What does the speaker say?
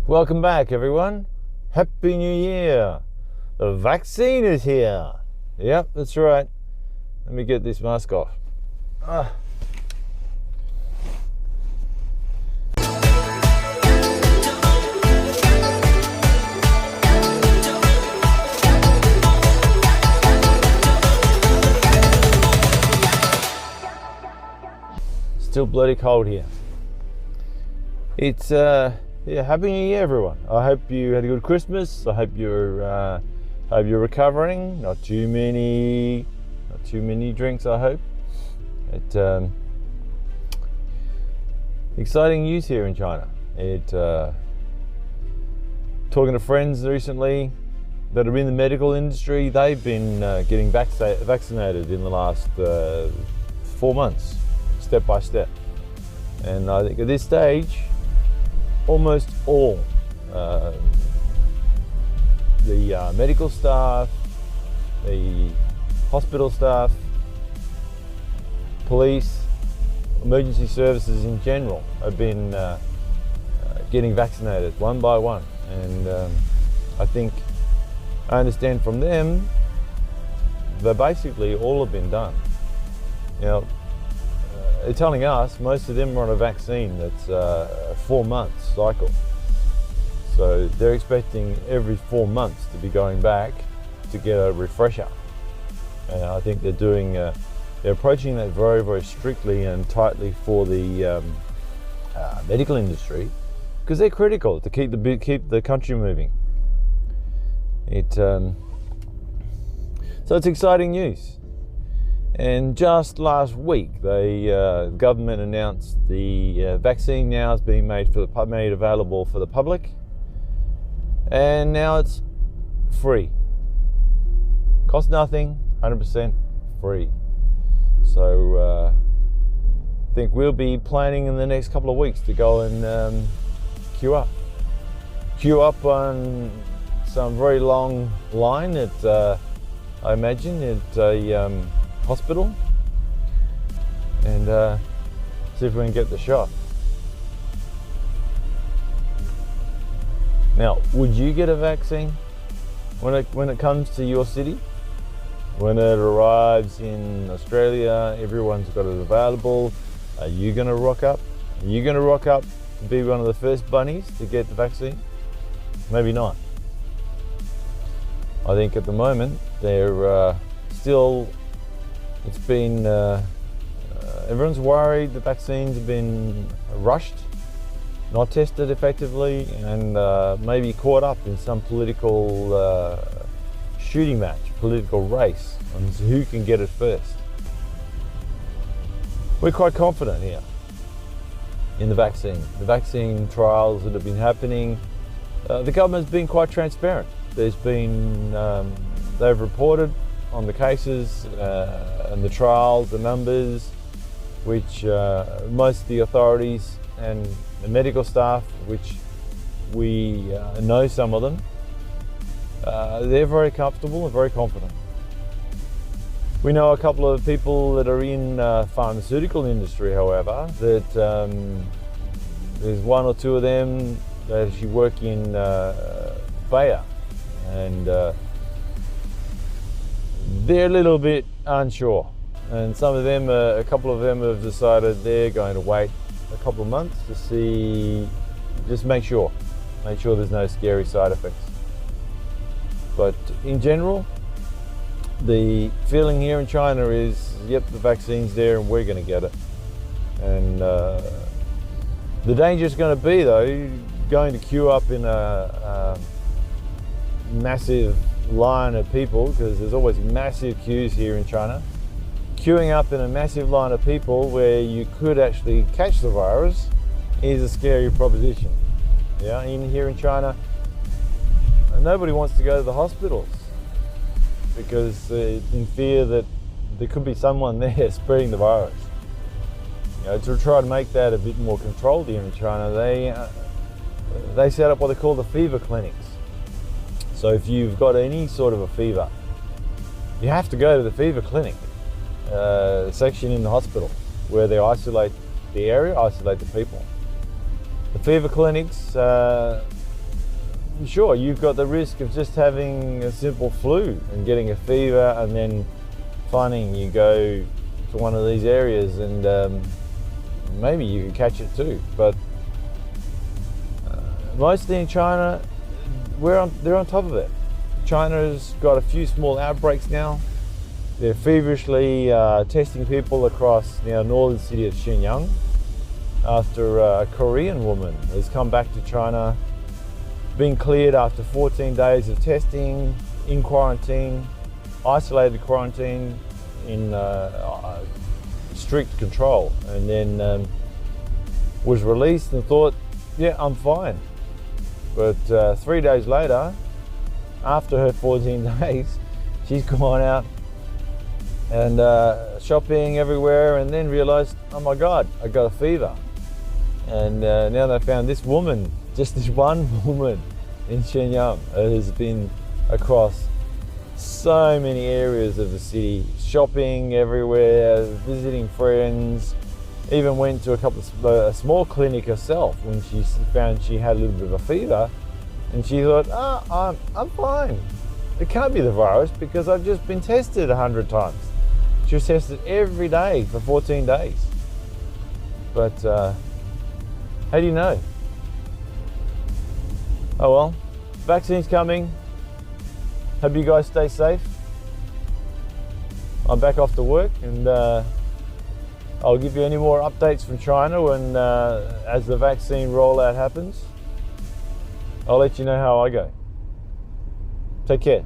Welcome back, everyone. Happy New Year. The vaccine is here. Yep, that's right. Let me get this mask off. Still bloody cold here. It's Happy New Year, everyone. I hope you had a good Christmas. I hope you're recovering. Not too many drinks, I hope. Exciting news here in China. Talking to friends recently that are in the medical industry, they've been getting vaccinated in the last 4 months, step by step. And I think at this stage, almost all the medical staff, the hospital staff, police, emergency services in general have been getting vaccinated one by one. And I understand from them that basically all have been done. You know, they're telling us most of them are on a vaccine that's a 4 month cycle. So they're expecting every 4 months to be going back to get a refresher. And I think they're approaching that very, very strictly and tightly for the medical industry, because they're critical to keep the country moving. So it's exciting news. And just last week, the government announced the vaccine now is being made available for the public, and now it's free. Costs nothing, 100% free. So I think we'll be planning in the next couple of weeks to go and queue up on some very long line at I imagine at a hospital, and see if we can get the shot. Now, would you get a vaccine when it comes to your city? When it arrives in Australia, everyone's got it available. Are you going to rock up? Are you going to rock up to be one of the first bunnies to get the vaccine? Maybe not. I think at the moment they're still. It's been, everyone's worried the vaccines have been rushed, not tested effectively, and maybe caught up in some political shooting match, political race on who can get it first. We're quite confident here in the vaccine trials that have been happening. The government's been quite transparent. There's been, they've reported on the cases and the trials, the numbers, which most of the authorities and the medical staff, which we know some of them, they're very comfortable and very confident. We know a couple of people that are in pharmaceutical industry, however, that there's one or two of them that actually work in Bayer, and they're a little bit unsure, and a couple of them have decided they're going to wait a couple of months to see, just make sure there's no scary side effects. But in general, the feeling here in China is, yep, the vaccine's there and we're going to get it. And the danger is going to be, though, going to queue up in a massive line of people, because there's always massive queues here in China. Queuing up in a massive line of people where you could actually catch the virus is a scary proposition. Yeah, here in China, nobody wants to go to the hospitals because in fear that there could be someone there spreading the virus. You know, to try to make that a bit more controlled here in China, they set up what they call the fever clinics. So if you've got any sort of a fever, you have to go to the fever clinic section in the hospital, where they isolate the area, isolate the people. The fever clinics sure, you've got the risk of just having a simple flu and getting a fever, and then finding you go to one of these areas and maybe you could catch it too. But mostly in China, they're on top of it. China's got a few small outbreaks now. They're feverishly testing people across the northern city of Shenyang after a Korean woman has come back to China, been cleared after 14 days of testing, in quarantine, isolated quarantine, in strict control, and then was released and thought, yeah, I'm fine. But 3 days later, after her 14 days, she's gone out and shopping everywhere, and then realized, oh my God, I got a fever. And now they found this woman, just this one woman in Shenyang, has been across so many areas of the city, shopping everywhere, visiting friends, even went to a small clinic herself when she found she had a little bit of a fever, and she thought, I'm fine. It can't be the virus because I've just been tested 100 times. She was tested every day for 14 days. But how do you know? Oh well, vaccine's coming. Hope you guys stay safe. I'm back off to work, and I'll give you any more updates from China when, as the vaccine rollout happens. I'll let you know how I go. Take care.